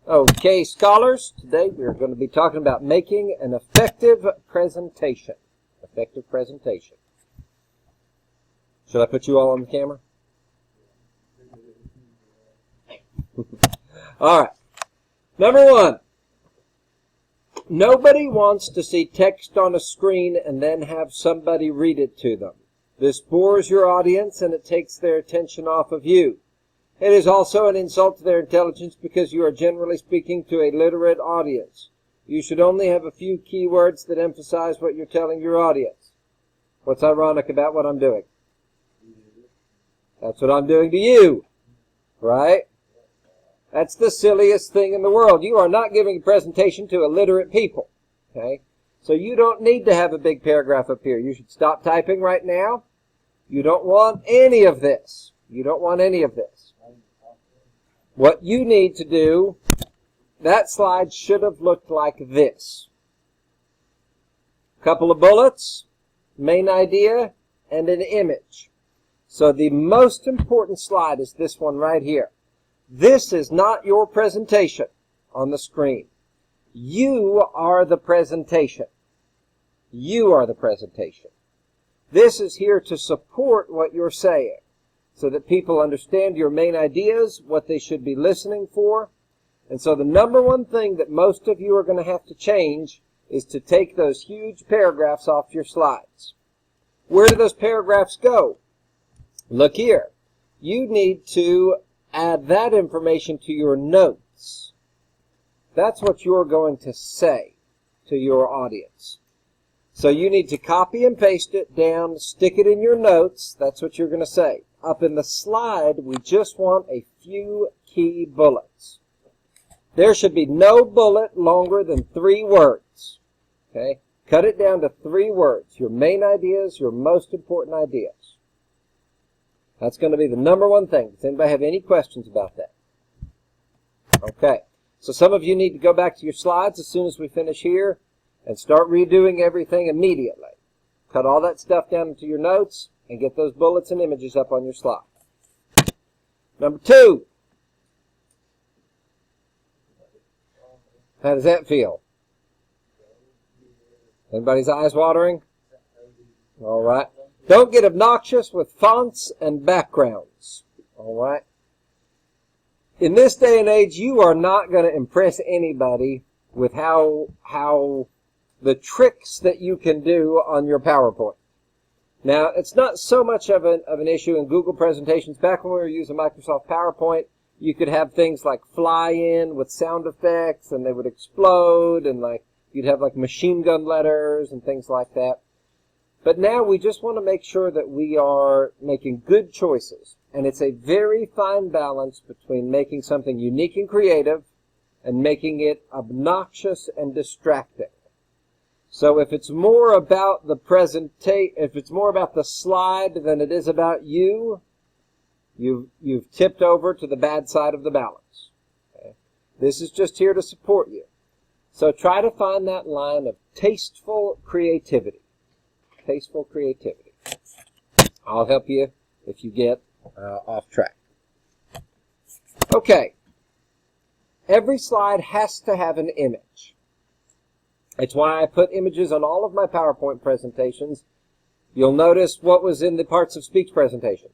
Okay, scholars, today we're going to be talking about making an effective presentation. Effective presentation. Should I put you all on the camera? All right. Number one, nobody wants to see text on a screen and then have somebody read it to them. This bores your audience and it takes their attention off of you. It is also an insult to their intelligence because you are generally speaking to a literate audience. You should only have a few key words that emphasize what you're telling your audience. What's ironic about what I'm doing? That's what I'm doing to you, right? That's the silliest thing in the world. You are not giving a presentation to illiterate people, okay? So you don't need to have a big paragraph up here. You should stop typing right now. You don't want any of this. You don't want any of this. What you need to do, that slide should have looked like this. A couple of bullets, main idea, and an image. So the most important slide is this one right here. This is not your presentation on the screen. You are the presentation. You are the presentation. This is here to support what you're saying so that people understand your main ideas, what they should be listening for. And so the number one thing that most of you are going to have to change is to take those huge paragraphs off your slides. Where do those paragraphs go? Look here. You need to add that information to your notes. That's what you're going to say to your audience. So you need to copy and paste it down, stick it in your notes. That's what you're going to say. Up in the slide, we just want a few key bullets. There should be no bullet longer than 3 words. Okay? Cut it down to 3 words. Your main ideas, your most important ideas. That's going to be the number one thing. Does anybody have any questions about that? Okay. So some of you need to go back to your slides as soon as we finish here and start redoing everything immediately. Cut all that stuff down into your notes and get those bullets and images up on your slide. Number 2. How does that feel? Anybody's eyes watering? All right. Don't get obnoxious with fonts and backgrounds. All right. In this day and age, you are not going to impress anybody with how the tricks that you can do on your PowerPoint. Now, it's not so much of an issue in Google presentations. Back when we were using Microsoft PowerPoint, you could have things like fly in with sound effects and they would explode, and you'd have machine gun letters and things like that. But now we just want to make sure that we are making good choices. And it's a very fine balance between making something unique and creative and making it obnoxious and distracting. So if it's more about the if it's more about the slide than it is about you, you've tipped over to the bad side of the balance. Okay? This is just here to support you. So try to find that line of tasteful creativity. Tasteful creativity. I'll help you if you get off track. Okay. Every slide has to have an image. It's why I put images on all of my PowerPoint presentations. You'll notice what was in the Parts of Speech presentation.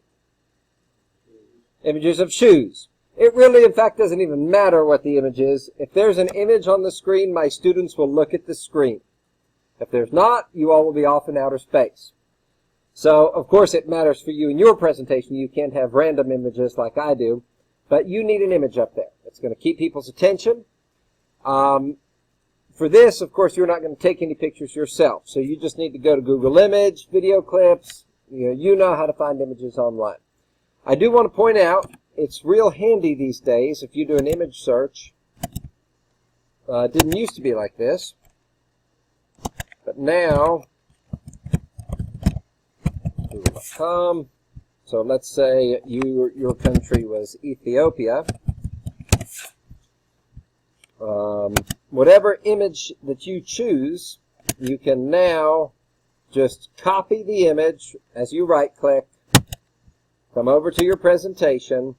Images of shoes. It really, in fact, doesn't even matter what the image is. If there's an image on the screen, my students will look at the screen. If there's not, you all will be off in outer space. So, of course, it matters for you in your presentation. You can't have random images like I do, but you need an image up there. It's going to keep people's attention. For this, of course, you're not going to take any pictures yourself, so you just need to go to Google Image, video clips. You know how to find images online. I do want to point out, it's real handy these days if you do an image search. It didn't used to be like this. But now, Google.com, so let's say your country was Ethiopia. Whatever image that you choose, you can now just copy the image as you right-click, come over to your presentation.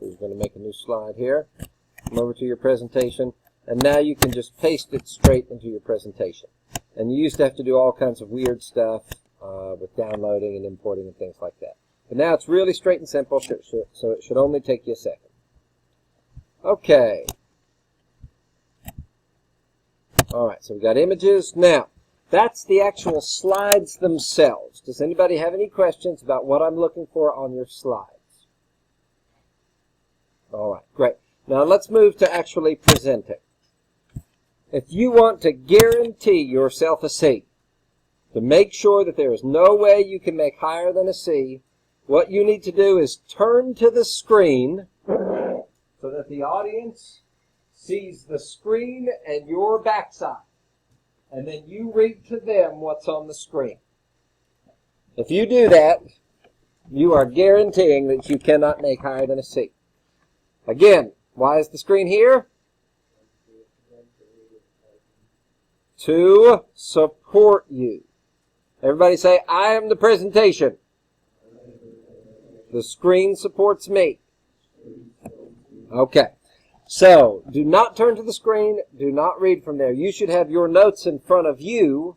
So you're going to make a new slide here. Come over to your presentation, and now you can just paste it straight into your presentation. And you used to have to do all kinds of weird stuff with downloading and importing and things like that. But now it's really straight and simple, so it should only take you a second. Okay. All right, so we've got images. Now, that's the actual slides themselves. Does anybody have any questions about what I'm looking for on your slides? All right, great. Now let's move to actually presenting. If you want to guarantee yourself a C, to make sure that there is no way you can make higher than a C, what you need to do is turn to the screen so that the audience sees the screen and your backside. And then you read to them what's on the screen. If you do that, you are guaranteeing that you cannot make higher than a C. Again, why is the screen here? To support you. Everybody say, I am the presentation. The screen supports me. Okay. So, do not turn to the screen. Do not read from there. You should have your notes in front of you.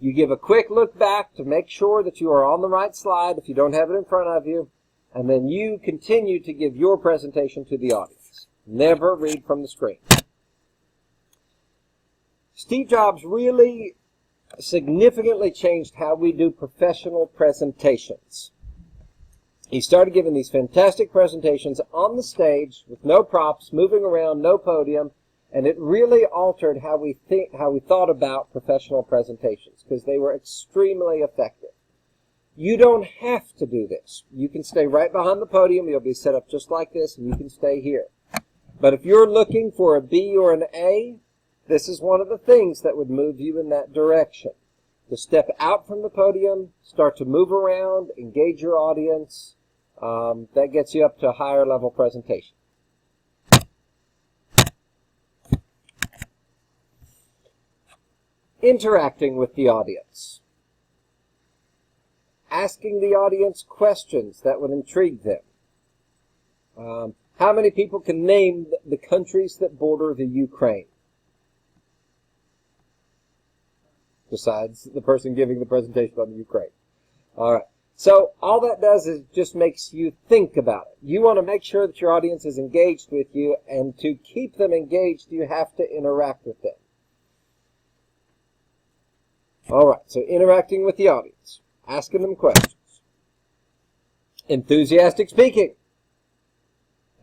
You give a quick look back to make sure that you are on the right slide if you don't have it in front of you. And then you continue to give your presentation to the audience. Never read from the screen. Steve Jobs really significantly changed how we do professional presentations. He started giving these fantastic presentations on the stage with no props, moving around, no podium, and it really altered how we thought about professional presentations because they were extremely effective. You don't have to do this. You can stay right behind the podium. You'll be set up just like this, and you can stay here. But if you're looking for a B or an A, this is one of the things that would move you in that direction. To step out from the podium, start to move around, engage your audience. That gets you up to a higher level presentation. Interacting with the audience. Asking the audience questions that would intrigue them. How many people can name the countries that border the Ukraine? Besides the person giving the presentation on the Ukraine. All right. So all that does is just makes you think about it. You want to make sure that your audience is engaged with you, and to keep them engaged, you have to interact with them. All right. So interacting with the audience. Asking them questions. Enthusiastic speaking.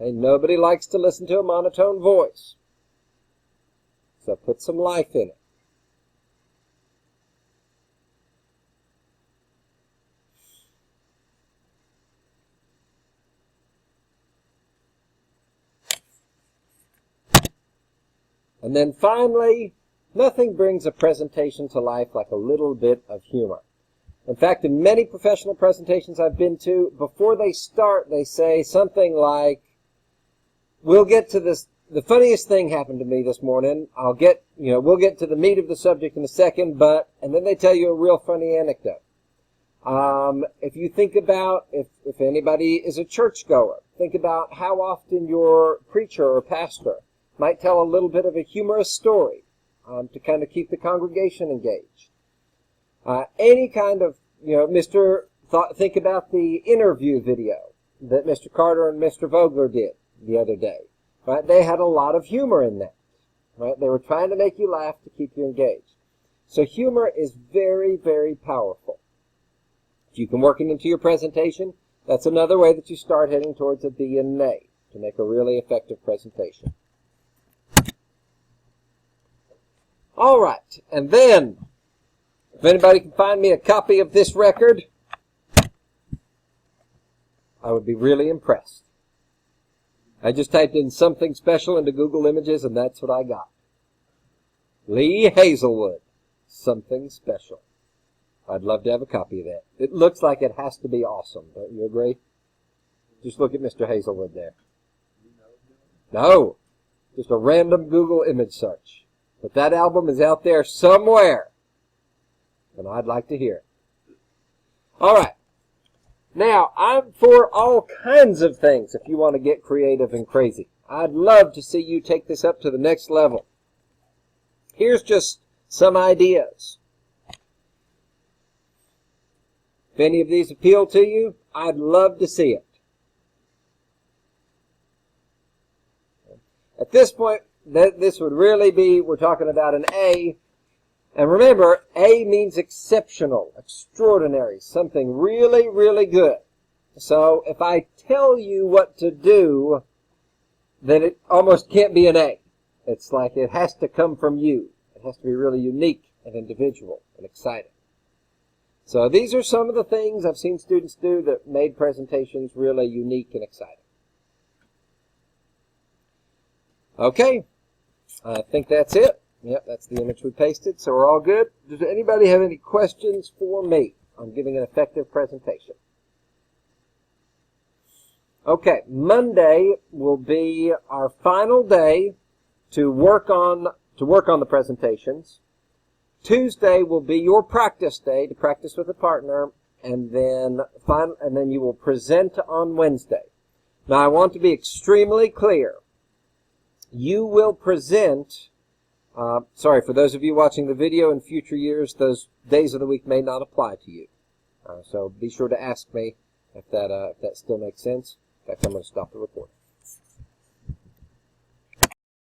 And nobody likes to listen to a monotone voice. So put some life in it. And then finally, nothing brings a presentation to life like a little bit of humor. In fact, in many professional presentations I've been to, before they start, they say something like, we'll get to this, the funniest thing happened to me this morning. We'll get to the meat of the subject in a second, and then they tell you a real funny anecdote. If you think about, if anybody is a churchgoer, think about how often your preacher or pastor might tell a little bit of a humorous story to kind of keep the congregation engaged. Any kind of, think about the interview video that Mr. Carter and Mr. Vogler did the other day. Right? They had a lot of humor in that. Right? They were trying to make you laugh to keep you engaged. So humor is very, very powerful. If you can work it into your presentation, that's another way that you start heading towards a B and an A to make a really effective presentation. All right, and then, if anybody can find me a copy of this record, I would be really impressed. I just typed in something special into Google Images, and that's what I got. Lee Hazelwood, something special. I'd love to have a copy of that. It looks like it has to be awesome, don't you agree? Just look at Mr. Hazelwood there. No, just a random Google image search. But that album is out there somewhere, and I'd like to hear it. All right. Now, I'm for all kinds of things if you want to get creative and crazy. I'd love to see you take this up to the next level. Here's just some ideas. If any of these appeal to you, I'd love to see it. At this point, this would really be, we're talking about an A. And remember, A means exceptional, extraordinary, something really, really good. So if I tell you what to do, then it almost can't be an A. It's like it has to come from you. It has to be really unique and individual and exciting. So these are some of the things I've seen students do that made presentations really unique and exciting. Okay, I think that's it. Yep, that's the image we pasted, so we're all good. Does anybody have any questions for me on giving an effective presentation? Okay, Monday will be our final day to work on the presentations. Tuesday will be your practice day to practice with a partner, and then you will present on Wednesday. Now, I want to be extremely clear. You will present. For those of you watching the video in future years, those days of the week may not apply to you. So be sure to ask me if that still makes sense. In fact, I'm going to stop the recording.